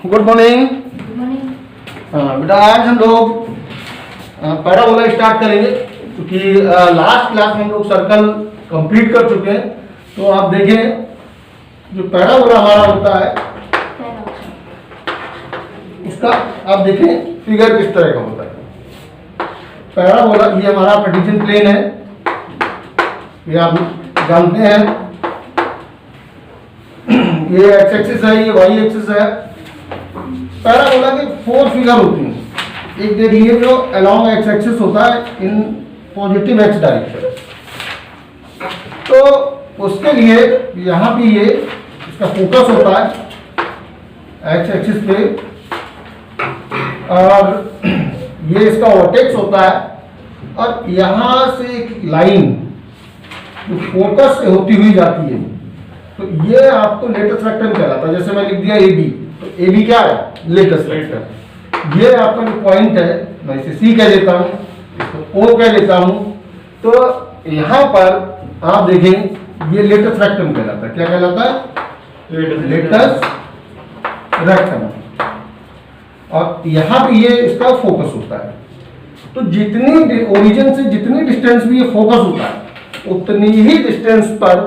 Good morning. बेटा आज हम लोग पैराबोला स्टार्ट करेंगे क्योंकि लास्ट क्लास में हम लोग सर्कल कंप्लीट कर चुके हैं। तो आप देखें जो पैराबोला हमारा होता है उसका आप देखें फिगर किस तरह का होता है। पैराबोला ये हमारा कार्टेशियन प्लेन है, ये आप जानते हैं। ये एक्स एक्सिस है, ये वाई एक्सिस है। पैराबोला के 4 फिगर होती हैं। एक देख लीजिए जो अलोंग एक्स एक्सिस होता है इन पॉजिटिव एक्स डायरेक्शन। तो उसके लिए यहाँ पे ये इसका फोकस होता है एक्स एक्सिस पे, और ये इसका वर्टेक्स होता है। और यहाँ से एक लाइन जो फोकस से होती हुई जाती है, तो ये आपको लेटस रेक्टम कहलाता है। जैसे मैं लिख दिया ए बी, तो ए बी क्या है? Latus rectum. ये आपका जो पॉइंट है, मैं इसे सी कह देता हूँ, इसको ओ कह देता हूँ। तो यहाँ पर आप देखें ये लेटस रेक्टम कहलाता है। क्या कहलाता है? Latus rectum. और यहाँ पे ये इसका फोकस होता है। तो जितनी ओरिजिन से जितनी डिस्टेंस भी ये फोकस होता है, उतनी ही डिस्टेंस पर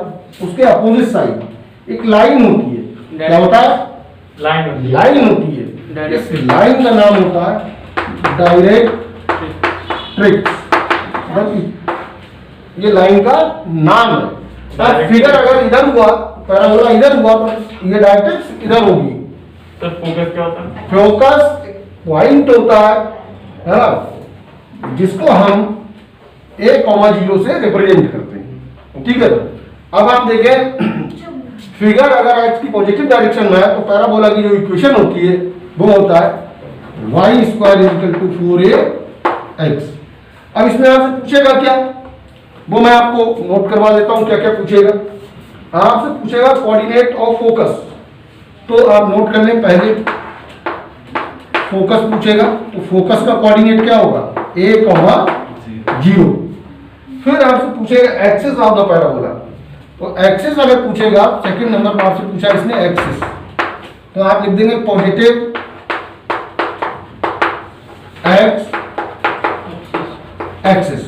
उसके अपोजिट साइड एक लाइन होती है। क्या होता है? लाइन होती है। इस लाइन का नाम होता है डायरेक्ट्रिक्स। ये लाइन का नाम है। फिगर अगर इधर हुआ, पैराबोला इधर हुआ, तो ये डायरेक्ट्रिक्स इधर होगी। तो फोकस क्या होता है? फोकस पॉइंट होता है ना, जिसको हम a,0 से रिप्रेजेंट करते हैं। ठीक है। अब आप देखें फिगर अगर x की पॉजिटिव डायरेक्शन में है तो पैराबोला की जो इक्वेशन होती है वो होता है y² = 4ax। अब इसमें आपसे पूछेगा क्या, वो मैं आपको नोट करवा देता हूं क्या क्या पूछेगा। आपसे पूछेगा कोऑर्डिनेट ऑफ फोकस, तो आप नोट कर लें। पहले फोकस पूछेगा तो फोकस का कोऑर्डिनेट क्या होगा? a,0। फिर आपसे पूछेगा एक्सिस ऑफ द पैराबोला, तो एक्सिस अगर पूछेगा, सेकंड नंबर पर आपसे पूछा इसने एक्सिस, तो आप लिख देंगे positive x axis.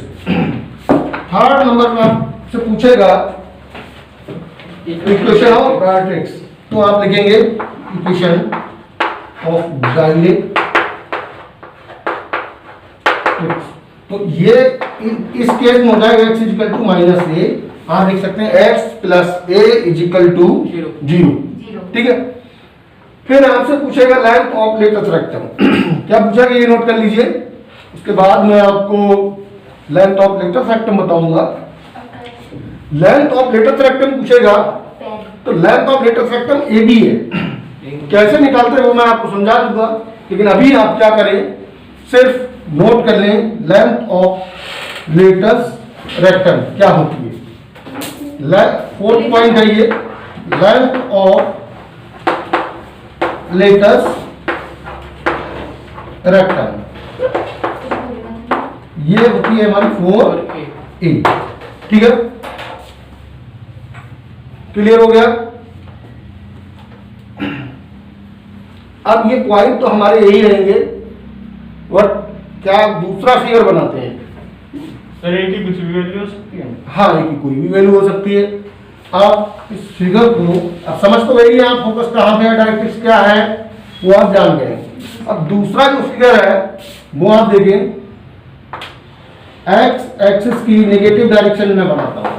Third number पर आपसे पूछेगा इक्वेशन ऑफ डायरेक्ट्रिक्स, तो आप लिखेंगे इक्वेशन ऑफ डायरेक्ट्रिक्स। तो ये इस केस में हो जाएगा x = -a। आप देख सकते हैं x + a = 0। ठीक है। फिर आपसे पूछेगा लेंथ ऑफ लेटस रेक्टम। क्या पूछेगा ये नोट कर लीजिए, उसके बाद मैं आपको लेंथ ऑफ लेटस रेक्टम बताऊंगा। लेंथ ऑफ लेटस रेक्टम पूछेगा तो length of latus rectum A B है। कैसे निकालते हैं वो मैं आपको समझा दूंगा, लेकिन अभी आप क्या करें, सिर्फ नोट कर लें लेंथ ऑफ लेटस रेक्टम क्या होती है। 4th पॉइंट है ये, लेंथ ऑफ लेटस रेक्टम ये होती है हमारी 4a। ठीक है, क्लियर हो गया। अब ये पॉइंट तो हमारे यही रहेंगे, और क्या दूसरा फिगर बनाते हैं? सर एक ही कुछ भी वैल्यू हो सकती है? हाँ, एक ही कोई भी वैल्यू हो सकती है। आप इस फिगर को अब समझ तो गई है, आप फोकस कहाँ पे है, डायरेक्ट्रिक्स क्या है वो आप जान गए। अब दूसरा जो फिगर है वो आप देखें, एक्स एक्सिस की नेगेटिव डायरेक्शन में बनाता हूँ।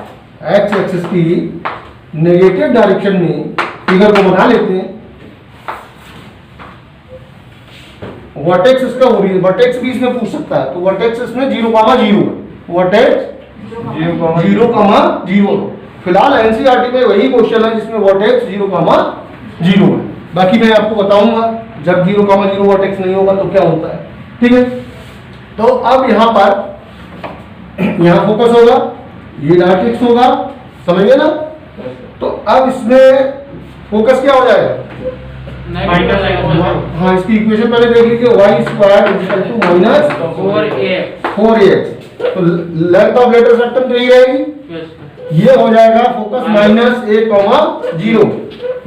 एक्स एक्सिस की नेगेटिव डायरेक्शन में फिगर को बना लेते हैं। वर्टेक्स इसका वर्टेक्स भी इसमें पूछ सकता है, तो वर्टेक्स इसमें 0,0, वर्टेक्स 0,0। फिलहाल एनसीईआरटी में वही क्वेश्चन है जिसमें वर्टेक्स 0,0 है। बाकी मैं आपको बताऊंगा जब 0,0 वर्टेक्स नहीं होगा तो क्या होता है। ठीक है। तो अब यहाँ पर यहाँ फोकस होगा, ये डायरेक्ट्रिक्स होगा, समझ गए ना। तो अब इसमें फोकस क्या हो जाएगा? हाँ, इसकी इक्वेशन पहले देख लीजिए, y² = -4ax। तो लेंथ ऑफ लेटस रेक्टम तो यही रहेगी। ये हो जाएगा फोकस -a,0।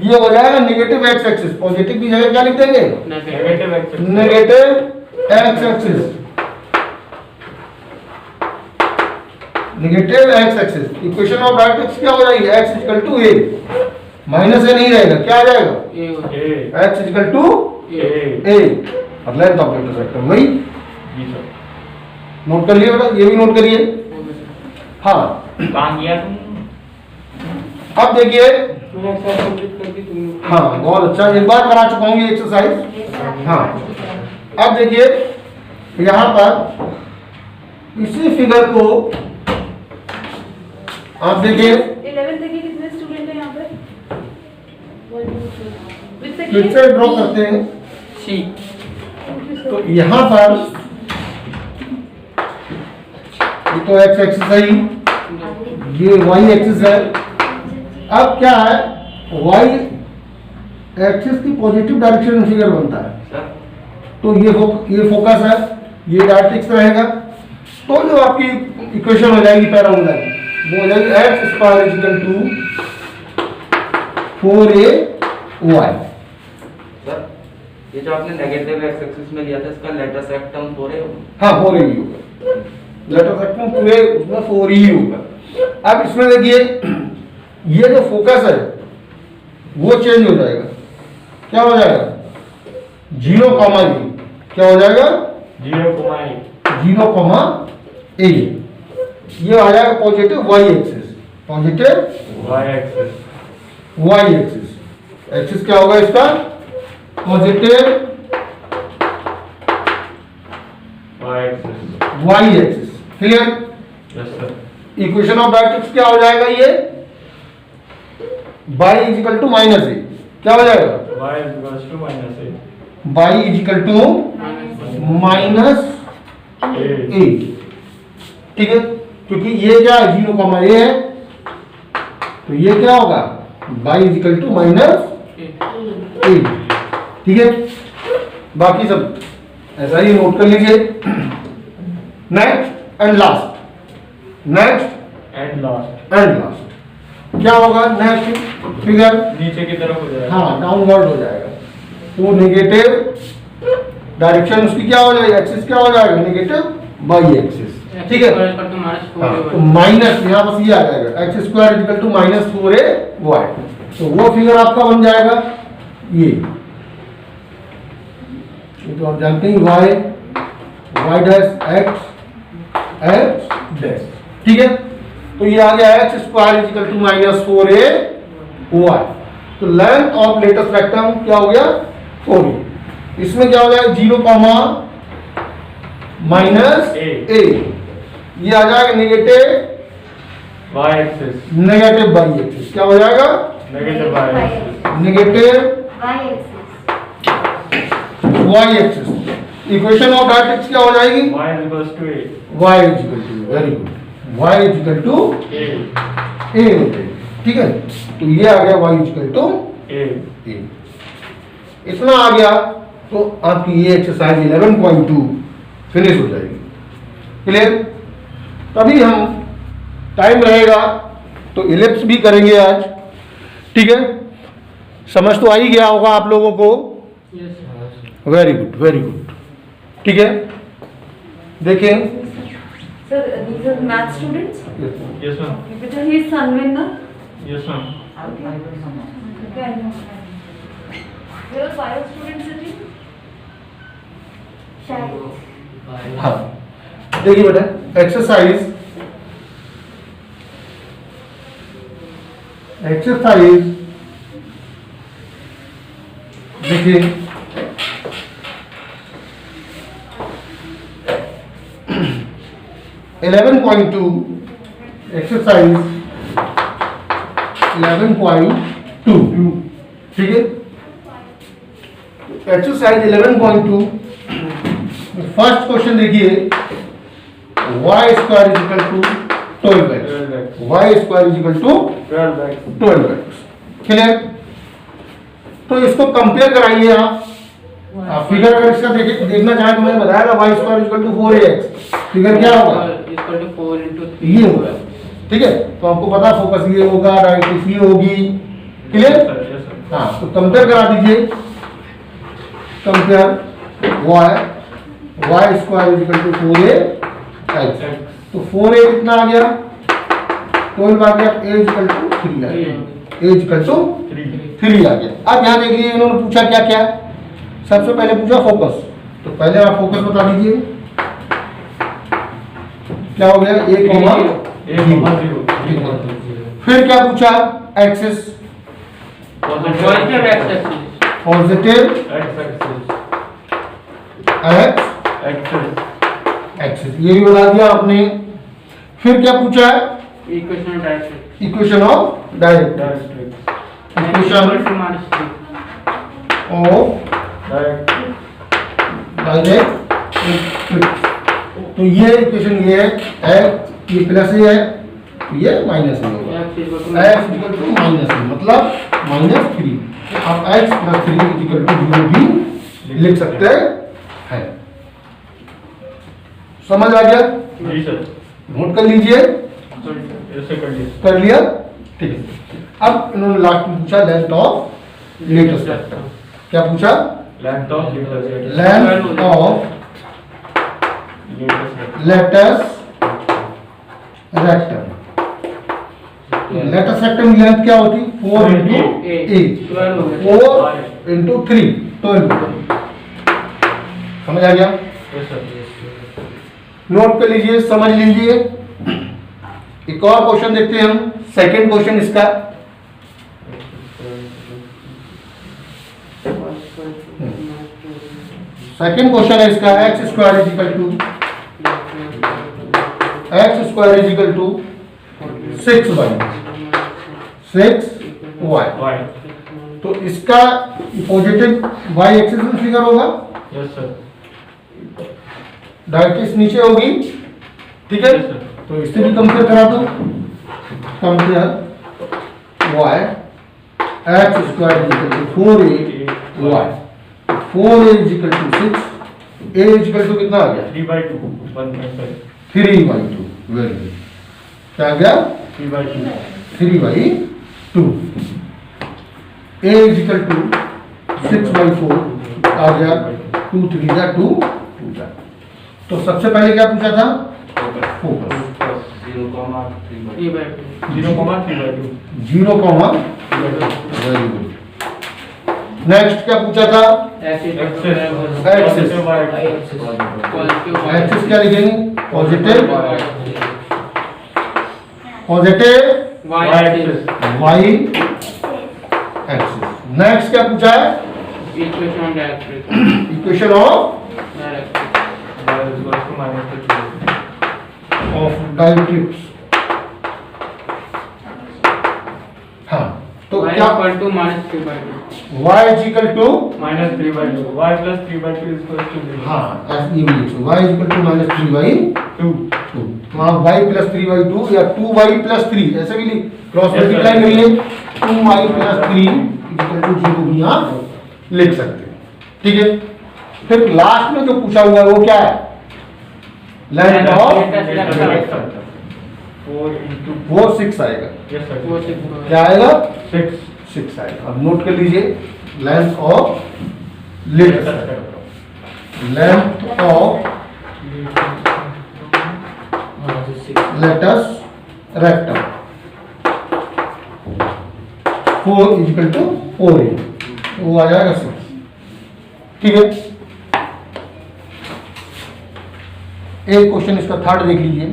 ये हो जाएगा नेगेटिव एक्स एक्सिस, पॉजिटिव की जगह क्या लिख देंगे, negative x negative x axis, negative x axis. Equation of directrix क्या हो जाएगी, x equal to a, minus a नहीं रहेगा, क्या आ जाएगा, x इक्वल टू ए और लेंथ ऑफ लेटर सेक्टर वही। जी सर। नोट कर लिया बेटा, ये भी नोट करिए। हाँ कहाँ गया तुम? अब देखिए, मैंने एक्सरसाइज कंप्लीट कर दी तुमने। हाँ बहुत अच्छा, एक बार करा चुका हूँ ये एक्सरसाइज। हाँ अब देखिए यहाँ पर इसी फिगर को आप देखिए, 11 तक के कितने स्टूडेंट हैं यहाँ पे? फिर से ड्रॉ करते हैं। सी तो यहाँ पर ये तो एक्स एक्सिस है ही, ये वाई एक्सिस है। अब क्या है, वाई एक्सिस की पॉजिटिव डायरेक्शन में फिगर बनता है, सर तो ये फोकस है, ये डायरेक्ट्रिक्स रहेगा। तो जो आपकी इक्वेशन हो जाएगी पैराबोला, वो हो जाएगी X square equal to 4ay। Sir ये जो आपने नेगेटिव एक्स एक्सिस में लिया था इसका लेटर सेक्टम 4 है। हाँ 4a ही होगा, लेटर सेक्टम पूरे उसमें 4 ही होगा। अब इसमें देखिए ये जो फोकस है वो चेंज हो जाएगा, क्या हो जाएगा, 0, क्या हो जाएगा, 0, ये आ जाएगा positive y axis, positive y axis. Axis क्या होगा इसका, positive y axis. Clear? Yes sir. Equation of directrix क्या हो जाएगा, ये y is equal to minus a, क्या हो जाएगा, y equals to minus a, y is equal to minus a. ठीक है, क्योंकि ये क्या है, 0, a है, तो ये क्या होगा, y is equal to minus a. ठीक है, बाकी सब ऐसा ही नोट कर लीजिए। Next and last, next and last and last क्या होगा, नेक्स्ट फिगर नीचे की तरफ हो जाएगा। हाँ डाउनवर्ड हो जाएगा, तो नेगेटिव डायरेक्शन उसकी क्या हो जाएगी, एक्सिस क्या हो जाएगा, नेगेटिव वाई एक्सिस। ठीक है, हाँ, तो माइनस यहाँ बस ये आ जाएगा, X square equal to minus 4ay, तो वो फिगर आपका बन जाएगा ये तो आप जानते हैं, y डैश x डैश। ठीक है, तो ये आ गया X square equal to minus 4ay। तो लेंथ ऑफ लेटेस्ट रेक्टम क्या हो गया, 4a। इसमें क्या हो जाएगा, 0, माइनस A। ये आ जाएगा negative y axis, negative Y axis, क्या हो जाएगा, negative y axis, negative Y axis. Equation of directrix क्या हो जाएगी, y equals to a, y is equal to, very good, y is equal to a, a हो जाएगी। ठीक है, तो ये आ गया y is equal to a। a। इतना आ गया तो आपकी ये एक्सरसाइज 11.2 फिनिश हो जाएगी। क्लियर? तभी हम टाइम रहेगा तो इलिप्स भी करेंगे आज। ठीक है, समझ तो आ ही गया होगा आप लोगों को। Very good, very good. ठीक है, देखिए Sir, these are math students. Yes ma'am, Because he is Sanvin, na? yes ma'am, Okay, I know. There are 5 students in it. हाँ देखिए बेटा, एक्सरसाइज देखिए, एक्सरसाइज 11.2। ठीक है, एक्सरसाइज 11.2 फर्स्ट क्वेश्चन देखिए, y square is equal to 12x, y square is equal to 12x। Clear? तो इसको compare कराइए आप फिगर, अगर इसका देखना चाहें तो मैंने बताया था y square is equal to 4ax, figure क्या होगा, इक्वल टू 4 into 3 ये होगा। ठीक है, तो आपको पता फोकस ये होगा, डायरेक्ट्रिक्स ये होगी। क्लियर? हाँ, तो कंपेयर करा दीजिए, compare Y square is equal to 4a x। तो 4a कितना आ गया, 12 आ गया, a इजिकल टू 3 आ गया, a इजिकल टू 3 आ गया। अब यहाँ देखिए इन्होंने पूछा क्या क्या, सबसे पहले पूछा फोकस, तो पहले आप फोकस बता दीजिए क्या हो गया, a कॉमा 0। फिर क्या पूछा, axis positive x positive axis, ये भी बता दिया आपने। फिर क्या पूछा है, equation of directrix, equation of directrix. तो ये इक्वेशन ये है, ये प्लस है, ये माइनस में होगा, x इक्वल टू माइनस में, मतलब -3। आप x + 3 इक्वल टू 0 भी लिख सकते हैं। समझ आ गया, जी सर, नोट कर लीजिए, ऐसे कर लीजिए। कर लिया, ठीक है। अब इन्होंने लास्ट में पूछा लेंथ ऑफ लेटेस्ट वेक्टर। क्या पूछा, length of length of latest vector. Latest vector की लेंथ क्या होती, 4 × a, 4 × 3 12। समझ आ गया, यस सर, नोट कर लीजिए, समझ लीजिए। एक और क्वेश्चन देखते हैं हम, सेकंड क्वेश्चन इसका। सेकंड क्वेश्चन है इसका, x square is equal to 6y 6y। Y, तो इसका पॉजिटिव y एक्सिस में फिगर होगा, यस सर, डायरेक्ट्रिक्स नीचे होगी, ठीक है। यस सर, तो इससे भी कंपेयर करा दो, compare y x square is equal to 4ay, 4a is equal to 6, a is equal to कितना आ गया, 3/2 1/5 3/2। वेरी गुड, क्या आ गया, 3/2 3/2। a इजिकल टू 6/4 आ गया, 2 3 जा 2 2 जा। तो सबसे पहले क्या पूछा था, फोकस 0,3/2 0, वेरी गुड। नेक्स्ट क्या पूछा था, एक्सिस क्या लिखेंगे, पॉजिटिव y एक्सिस। नेक्स्ट क्या पूछा है, इक्वेशन ऑफ डायरेक्ट्रिक्स। हाँ, तो क्या y equal to -3/2 y + 3/2 is equal to 0। हाँ, ये भी लिखो, y इक्वल टू -3/2। तो आप y + 3/2 या 2y + 3 ऐसे भी क्रॉस मल्टीप्लाई करिए, 2y + 3 इक्वल टू 0 भी आप लिख सकते हैं, ठीक है। फिर लास्ट में जो पूछा हुआ है वो क्या है, लेंथ ऑफ 4 6 आएगा, यस सर, क्या आएगा, 6 6 आएगा। अब नोट कर लीजिए, length of latus rectum 4 equal to 4a, वो आ जाएगा 6, ठीक है। एक क्वेश्चन इसका थर्ड देख लीजिए,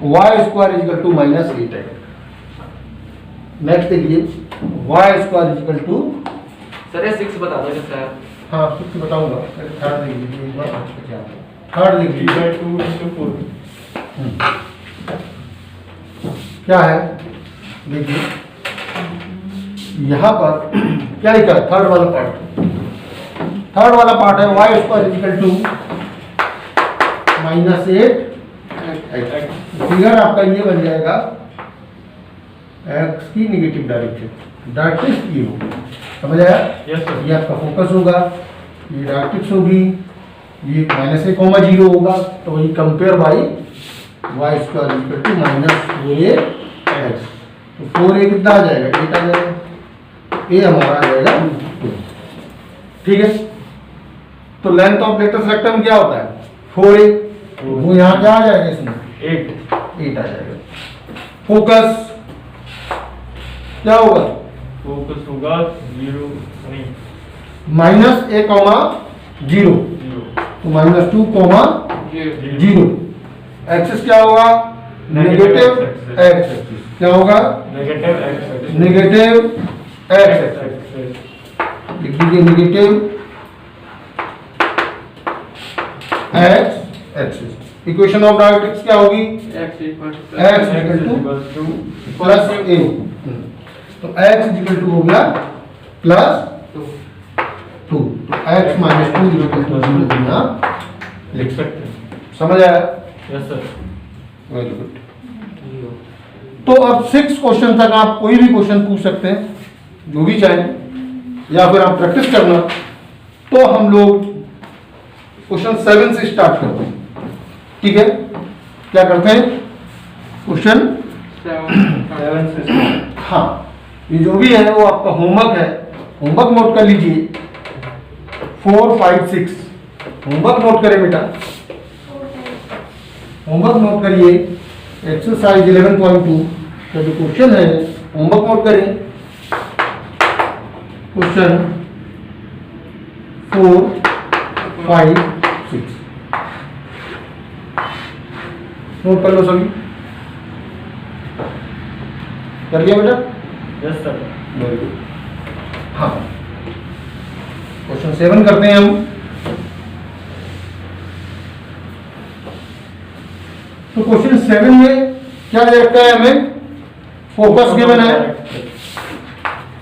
y स्क्वायर इक्वल टू -8 है। नेक्स्ट देखिए, y square equal to, sir ये 6 बता दो सर। हाँ कुछ बताऊंगा, थर्ड देख लीजिए एक बार, थर्ड देख लीजिए 3/2 × 4। क्या है, देखिए यहाँ पर क्या लिखा है, थर्ड वाला पार्ट है y square equal to -8 figure आपका ये बन जाएगा x की नेगेटिव डायरेक्ट्रिक्स की होगी, समझ आया, यस सर, ये आपका फोकस होगा, ये डायरेक्ट्रिक्स होगी, ये -a,0 होगा, तो ये compare by y square equal to -4ax। तो 4a कितना आ जाएगा, 8 आ जाएगा, a हमारा आ जाएगा 2। ठीक है, तो लेंथ ऑफ लेटेस्ट रेक्टम क्या होता है 4a, वो यहाँ क्या आ जाएगा इसमें 8 आ जाएगा। फोकस क्या होगा, फोकस होगा 0 नहीं -a, 0 तो -2, 0। एक्सिस क्या होगा, नेगेटिव एक्स एक्सिस, क्या होगा negative x negative x axis, लिख दीजिए negative x axis. Equation of directrix क्या होगी, x equal two plus a, तो x इक्वल टू हो गया प्लस 2, तो x माइनस 2 इक्वल टू 0 देना लिख सकते हैं। समझ आया, यस सर। Very good. तो अब 6 क्वेश्चन तक आप कोई भी क्वेश्चन पूछ सकते हैं जो भी चाहें, या फिर आप प्रैक्टिस करना। तो हम लोग क्वेश्चन 7 से स्टार्ट करते हैं। ठीक है, क्या करते हैं, क्वेश्चन 7 से हाँ, ये जो भी है वो आपका होमवर्क है, होमवर्क नोट कर लीजिए। 4, 5, 6 होमवर्क नोट करें बेटा, होमवर्क नोट करिए। एक्सरसाइज 11.2 का जो क्वेश्चन है होमवर्क नोट करें। क्वेश्चन 4, 5, 6 नोट कर लो सभी, कर लिया बेटा, यस सर। Very good. हाँ, क्वेश्चन 7 करते हैं हम। तो क्वेश्चन 7 में क्या दे रखा है हमें, फोकस गिवन है,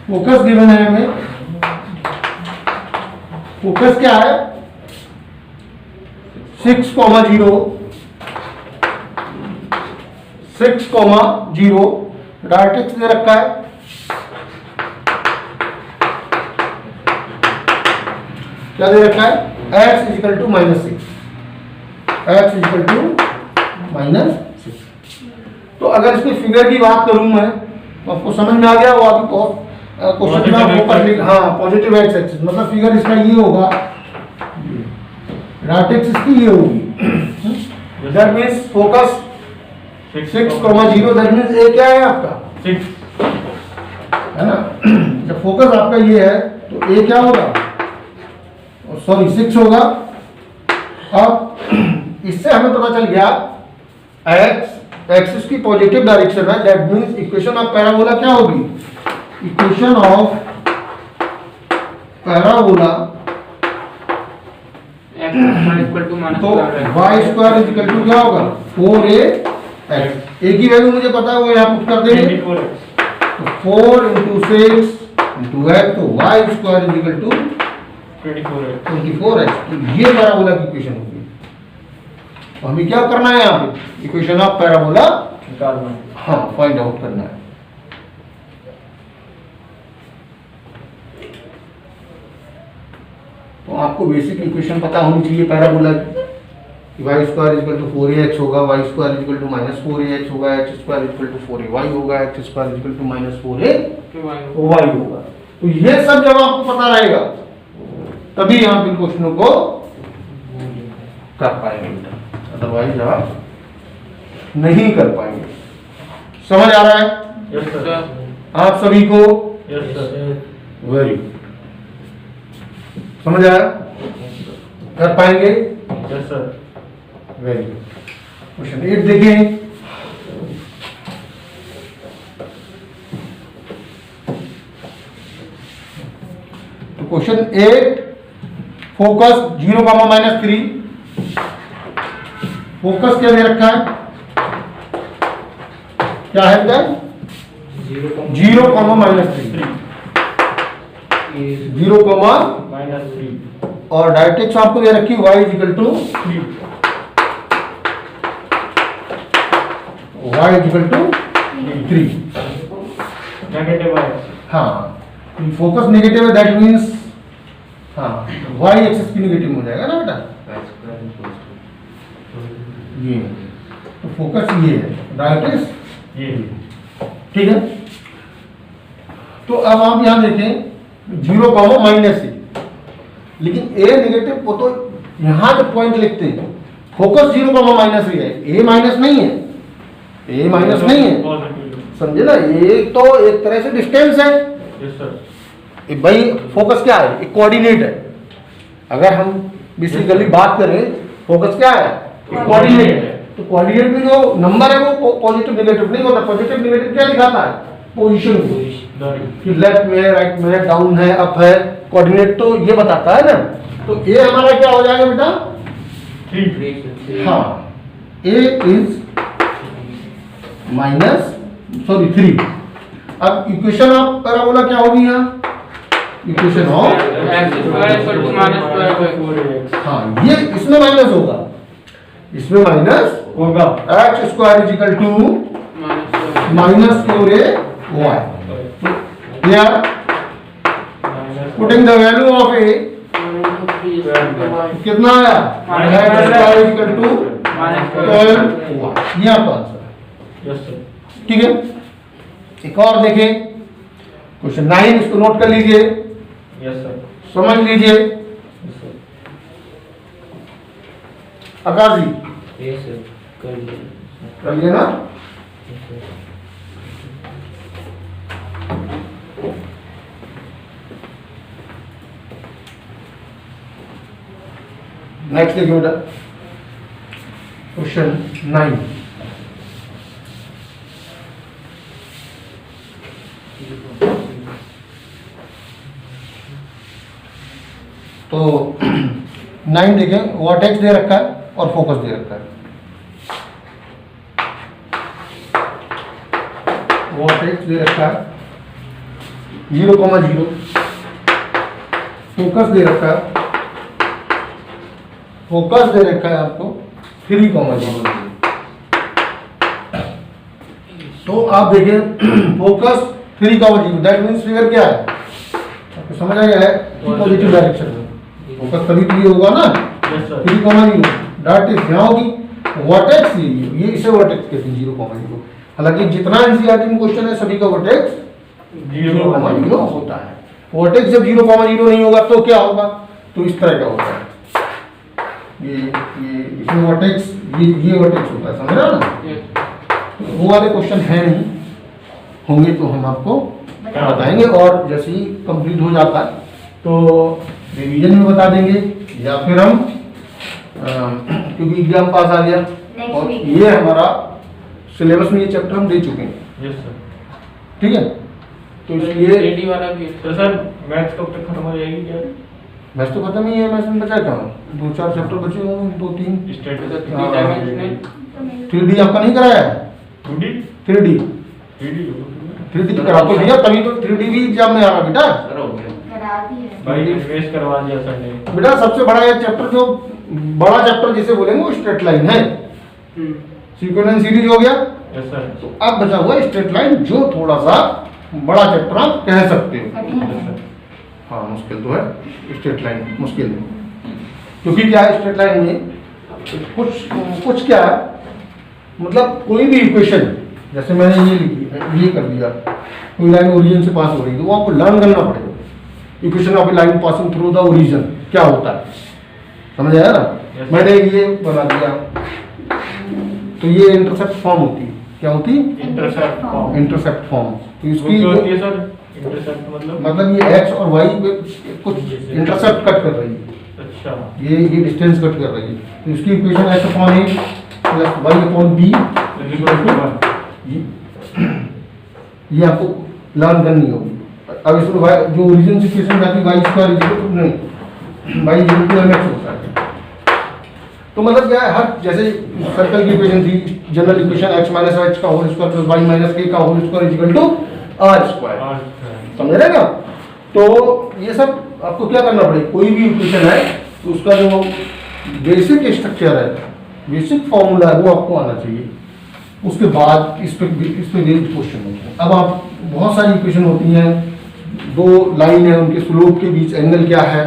फोकस गिवन है हमें। फोकस क्या है 6,0, 6,0 डायरेक्ट्रिक्स दे रखा है। क्या दे रखा है, x equal to -6, x equal to -6। तो अगर इसकी फिगर की बात करूं मैं तो आपको समझ में आ गया, वो अभी क्वेश्चन में फोकस लिख, हाँ पॉजिटिव एक्स एक्सिस, मतलब फिगर इसका ये होगा, डायरेक्ट्रिक्स इसकी ये होगी। That means focus 6,0, that means a क्या है आपका 6 है ना। जब फोकस आपका ये है तो ए क्या होगा, सॉरी 6 होगा। अब इससे हमें पता चल गया एक्स एक्सिस की पॉजिटिव डायरेक्शन है, that means equation of parabola क्या होगी, इक्वेशन ऑफ पैराबोला तो Y square is equal to क्या होगा 4ax। ए की वैल्यू मुझे पता है, वो यहाँ पुट कर देंगे, तो 4 × 6 × x, तो Y square is equal to 24x। तो ये पैराबोला की इक्वेशन होगी। तो हमें क्या करना है यहाँ पे, इक्वेशन ऑफ पैराबोला निकालना है। हाँ फाइंड आउट करना है। तो आपको बेसिक इक्वेशन पता होनी चाहिए पैराबोला की, Y square equal to 4ax होगा, Y square equal to -4ax होगा, x square equal to 4ay होगा, x square equal to -4ay होगा। तो ये सब जब आपको पता रहेगा तभी आप इन क्वेश्चनों को कर पाएंगे बेटा, अदरवाइज आप नहीं कर पाएंगे। समझ आ रहा है यस सर। आप सभी को, यस सर। वेरी गुड, समझ आया, कर पाएंगे, yes sir. Very good. Question 8 देखिए, तो क्वेश्चन 8 फोकस 0,-3, फोकस क्या दे रखा है, क्या है क्या 0,-3, 0,-3 और डायरेक्ट्रिक्स आपको दे रखी y इक्वल टू 3। नेगेटिव है। हाँ, फोकस नेगेटिव है, दैट मीन्स हाँ y एक्सिस की नेगेटिव हो जाएगा ना बेटा, ये तो फोकस ये है, डायरेक्ट्रिक्स ये ठीक है। तो अब आप यहाँ देखें 0 कॉमा माइनस ए, लेकिन ए नेगेटिव वो तो यहाँ जब पॉइंट लिखते हैं फोकस 0 कॉमा माइनस ए है, ए माइनस नहीं है, ए माइनस नहीं है, समझे ना। ये तो एक तरह से डिस्टेंस है। Yes sir. भाई फोकस क्या है, एक कोऑर्डिनेट है। अगर हम बेसिकली बात करें फोकस क्या है, एक कोऑर्डिनेट है। तो कोऑर्डिनेट में जो नंबर है वो पॉजिटिव नेगेटिव नहीं होता। पॉजिटिव नेगेटिव क्या दिखाता है, पोजीशन को, कि लेफ्ट में है, राइट में है, डाउन है, अप है। कोऑर्डिनेट तो ये बताता है ना। तो ये हमारा क्या हो जाएगा बेटा, 3। हाँ, ए इज -3। अब इक्वेशन ऑफ पैराबोला क्या होगी यहाँ, इक्वेशन ऑफ, हाँ ये इसमें माइनस होगा, इसमें माइनस होगा x square is equal to -4ay। Here putting the value of a कितना आया, x square is equal to 12y। ये आपका आंसर है। Yes sir. ठीक है, एक और देखें क्वेश्चन 9, इसको नोट कर लीजिए, यस सर। समझ लीजिए। Yes sir. Akash ji yes sir, कर लिया। कर लिए ना। नेक्स्ट देखिए बेटा, क्वेश्चन 9। तो 9 देखें, वर्टेक्स दे रखा है और फोकस दे रखा है। वर्टेक्स दे रखा है 0,0, फोकस दे रखा है, फोकस दे रखा है आपको 3,0। तो आप देखें फोकस 3,0, दैट मीन्स फिगर क्या है, आपको समझ आ गया है, पॉजिटिव डायरेक्शन में फोकस तभी भी होगा ना। Yes sir. 3,0 डॉट इज यहाँ होगी, वर्टेक्स ये इसे वर्टेक्स कहते हैं 0,0। हालांकि जितना एनसीईआरटी में क्वेश्चन है सभी का वर्टेक्स 0,0 होता है। वर्टेक्स जब 0,0 नहीं होगा तो क्या होगा, तो इस तरह का होता है, ये इसमें वर्टेक्स, ये वर्टेक्स होता है, समझ रहे हो ना। वो वाले क्वेश्चन है नहीं, होंगे तो हम आपको बताएंगे, और जैसे ही कंप्लीट हो जाता है तो रिवीजन में बता देंगे, या फिर हम क्योंकि एग्जाम पास आ गया और ये हमारा सिलेबस में ये चैप्टर हम दे चुके हैं। Yes sir. ठीक है, तो इसलिए एडी वाला भी है। तो सर मैथ्स कब तक खत्म हो जाएगी क्या? मैथ्स तो खत्म ही है, मैथ्स में बचा कहाँ, 2-4 चैप्टर बचे होंगे, 2-3। स्टेटस 3D आपका नहीं कराया है, 2D 3D 3D तो करा तो दिया, तभी तो 3D भी एग्जाम में आ रहा बेटा। सर हो गया। भाई रिवाइज करवा दिया सर ने। बेटा सबसे बड़ा ये चैप्टर, जो बड़ा चैप्टर जिसे बोलेंगे वो स्ट्रेट लाइन है, सीक्वेंस सीरीज हो गया। Yes sir. तो अब बचा हुआ स्ट्रेट लाइन, जो थोड़ा सा बड़ा चैप्टर आप कह सकते हो। Yes sir. हाँ मुश्किल तो है, स्ट्रेट लाइन मुश्किल है, क्योंकि क्या है स्ट्रेट लाइन में कुछ क्या है, मतलब कोई भी इक्वेशन, जैसे मैंने ये लिखी, ये कर दिया, कोई लाइन ओरिजिन से पास हो रही है, तो वो आपको लर्न करना पड़ेगा। Equation of line passing through the origin क्या होता है, समझ आया ना। Yes. मैंने ये बना दिया, तो ये इंटरसेप्ट फॉर्म होती है, क्या होती है, इंटरसेप्ट फॉर्म। Intercept form. तो वो इसकी क्या होती है सर? इंटरसेप्ट मतलब ये एक्स और वाई पे कुछ इंटरसेप्ट कट कर रही है, अच्छा। ये डिस्टेंस कट कर रही है, तो इसकी इक्वेशन एक्स अपॉन ए प्लस वाई अपॉन बी, ये आपको लर्न करनी होगी। अब इसमें जो ओरिजिन सिचुएशन जाती है वाई स्क्वायर नहीं, Y equal to M X होता है। तो मतलब क्या है, हर जैसे सर्कल की इक्वेशन थी, general equation x minus h का whole square plus y minus k का whole square equal to r square, समझ रहे ना। तो ये सब आपको क्या करना पड़ेगा, कोई भी इक्वेशन है तो उसका जो बेसिक स्ट्रक्चर है, बेसिक फॉर्मूला है, वो आपको आना चाहिए। उसके बाद इस पे बेस्ड क्वेश्चन होते हैं। अब आप बहुत सारी इक्वेशन होती हैं, दो लाइन है, उनके स्लोप के बीच एंगल क्या है,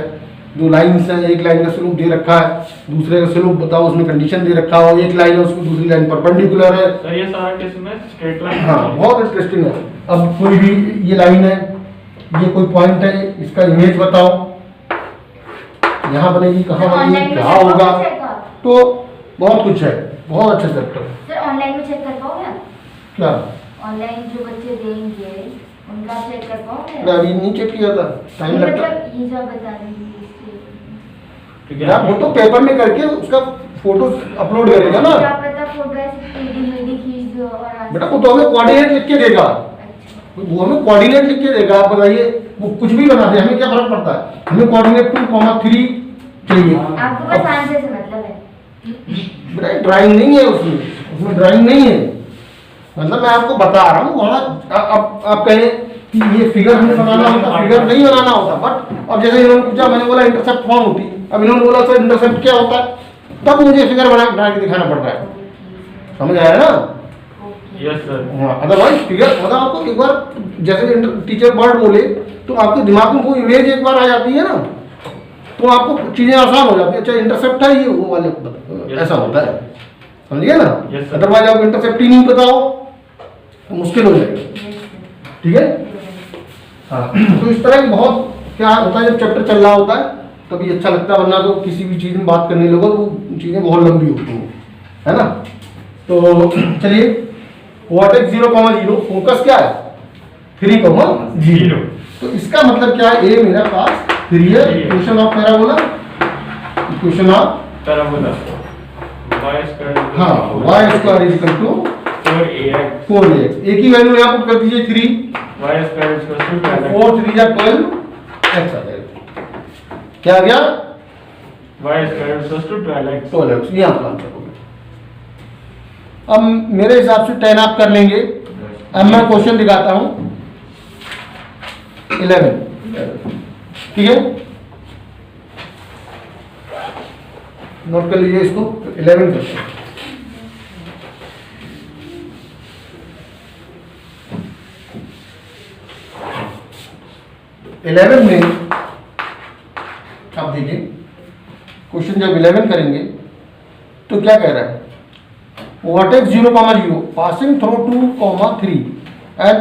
दो लाइन्स हैं, एक लाइन का स्लोप दे रखा है, दूसरे का स्लोप बताओ, उसमें कंडीशन दे रखा हो, एक लाइन है उसको दूसरी लाइन परपेंडिकुलर है। सर ये सारा केस में स्ट्रेट लाइन। हाँ बहुत इंटरेस्टिंग है। अब कोई भी ये लाइन है, ये कोई पॉइंट है, इसका इमेज बताओ, यहाँ बनेगी, कहाँ बनेगी, ऑनलाइन में क्या चेक होगा। करोगे, चेक करो। तो बहुत कुछ है, बहुत अच्छे चैप्टर। सर ऑनलाइन में चेक कर पाओगे आप? क्या ऑनलाइन जो बच्चे देंगे उनका चेक कर पाओगे? मैं अभी नहीं चेक किया था, टाइम नहीं, लगता है। मतलब ये जो आप बता रहे हैं ठीक यार वो तो पेपर में करके उसका फोटो अपलोड करेगा ना। क्या पता फोटो ऐसे टेढ़ी-मेढ़ी खींच दो और आ बेटा वो तो हमें कोऑर्डिनेट लिख के देगा, अच्छा। वो हमें कोऑर्डिनेट लिख के देगा। आप बताइए, वो कुछ भी बना दे, हमें क्या फर्क पड़ता है, हमें कोऑर्डिनेट 2,3 चाहिए। आपको बस आंसर से मतलब है। बेटा ड्राइंग नहीं है उसमें, उसमें ड्राइंग नहीं है। मतलब मैं आपको बता रहा हूँ, वहाँ आप कहें कि ये फिगर हमें बनाना होता, फिगर नहीं बनाना होता। बट अब जैसे इन्होंने पूछा, मैंने बोला इंटरसेप्ट फॉर्म होती, अब इन्होंने बोला सर इंटरसेप्ट क्या होता है, तब मुझे फिगर बना के दिखाना पड़ रहा है। समझ आया ना? Yes sir. हाँ, अदरवाइज फिगर मतलब आपको एक बार जैसे टीचर वर्ड बोले तो आपके दिमाग में वो इमेज एक बार आ जाती है ना, तो आपको चीजें आसान हो जाती है। अच्छा इंटरसेप्ट है ये, वो वाले ऐसा होता है, समझिए ना। Yes, sir. अदरवाइज आप इंटरसेप्ट ही नहीं बताओ तो मुश्किल हो जाएगा, ठीक है। हाँ, तो इस तरह की बहुत क्या होता है, जब चैप्टर चल रहा होता है तभी अच्छा लगता है, वरना तो किसी भी चीज में बात करने लगो तो वो चीजें बहुत लंबी होती हैं, है ना। तो चलिए, वर्टेक्स 0,0, फोकस क्या है 3,0। तो इसका मतलब क्या है, ए मेरा पास 3 है, equation of parabola, equation of parabola y square, हाँ y square is equal to 4ax 4x। एक ही वैल्यू यहाँ पुट कर दीजिए 3, y square is equal to 4 3 या 12 x आ जाएगा। क्या आ गया? y square is equal to 12x। 12x, ये आपका आंसर हो गया। अब मेरे हिसाब से 10 आप कर लेंगे। अब मैं क्वेश्चन दिखाता हूँ 11, ठीक है, नोट कर लीजिए इसको। 11 करते हैं। इलेवन में आप देखिए, क्वेश्चन जब 11 करेंगे तो क्या कह रहा है, vertex 0,0 passing through 2,3 and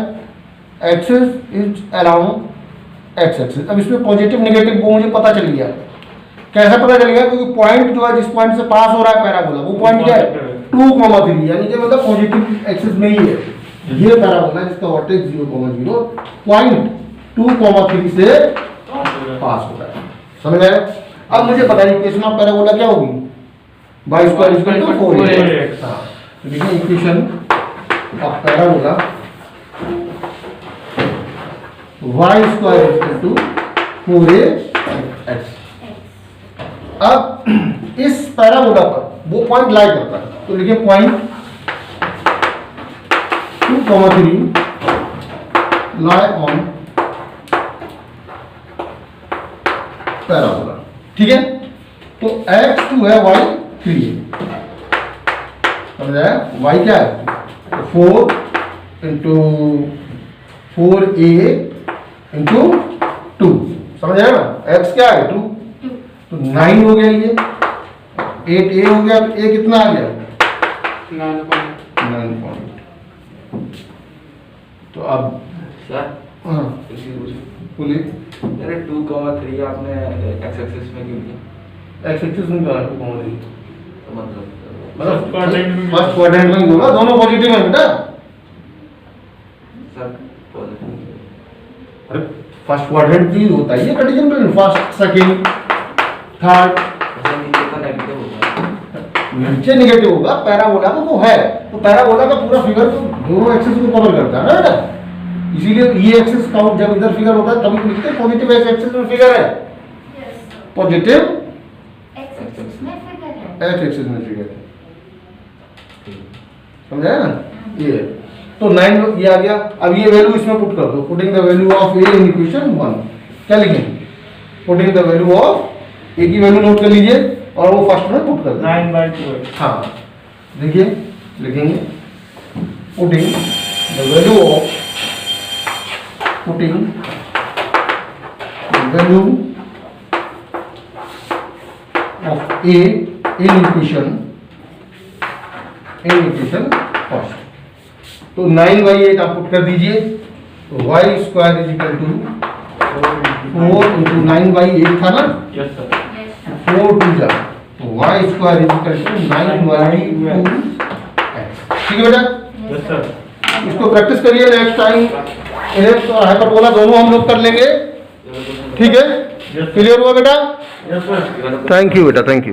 axis is around x axis. अब इसमें पॉजिटिव नेगेटिव वो मुझे पता चल गया। कैसे पता चल गया? क्योंकि पॉइंट जो है जिस पॉइंट से पास हो रहा है पैराबोला, वो पॉइंट क्या है 2,3, यानी कि मतलब पॉजिटिव एक्सिस में ही है ये पैराबोला जिसका वर्टेक्स 0,0 पॉइंट 2,3 से पास हो रहा है। समझ आया? अब मुझे पता है इक्वेशन ऑफ पैराबोला क्या होगी, y square equal to 4ax। हाँ, तो देखिए equation of parabola y square equal to 4ax। अब इस पैराबोला पर वो पॉइंट लाई करता है, तो लिखिए पॉइंट 2,3 लाई ऑन पैराबोला, ठीक है। तो x2 है, y3 है, समझ आया? y क्या है, तो 4 इंटू 4a इंटू 2, समझ आया ना। x क्या है 2, तो 9 हो गया, ये 8a हो गया, तो a कितना आ गया 9 पॉइंट। तो अब सर हाँ एक चीज पूछूं? बोलिए, अरे 2,3 आपने एक्स एक्सिस में क्यों किया? x एक्सिस में क्या है 2,3, तो मतलब मतलब quadrant में- फर्स्ट क्वाड्रेंट में बोला, दोनों पॉजिटिव है बेटा। सर पॉजिटिव अरे फर्स्ट क्वाड्रेंट भी होता है ये कंडीशन पे, फर्स्ट सेकंड थर्ड, ऐसा नीचे तो नेगेटिव होगा। नीचे नेगेटिव होगा। पैराबोला का तो है, तो पैराबोला का पूरा फिगर तो दोनों एक्सिस को कवर करता है ना बेटा, इसीलिए ये एक्सिस काउंट जब इधर फिगर होता है तभी तो लिखते हैं पॉजिटिव एक्सिस में फिगर है, पॉजिटिव एक्सिस में फिगर है। एक्स एक्सिस में फिगर है, समझा ना। ये तो 9 ये आ गया। अब ये वैल्यू इसमें पुट कर दो, putting the value of a in equation 1। क्या लिखेंगे, putting the value of a की वैल्यू नोट कर लीजिए और वो फर्स्ट में पुट कर दो। 9/2x। हाँ देखिए, लिखेंगे putting the value of, putting the value of a in equation first. तो 9/8 आप पुट कर दीजिए, तो y square is equal to 4 into 9/8 था ना, Yes, sir. 4 2 जा तो y स्क्वायर इक्वल टू 9/2 ठीक है बेटा, Yes, sir. इसको प्रैक्टिस करिए नेक्स्ट टाइम। इलिप्स और हाइपरबोला दोनों हम लोग कर लेंगे, ठीक है, Yes, sir. क्लियर हुआ बेटा? Yes, sir. थैंक यू बेटा, थैंक यू।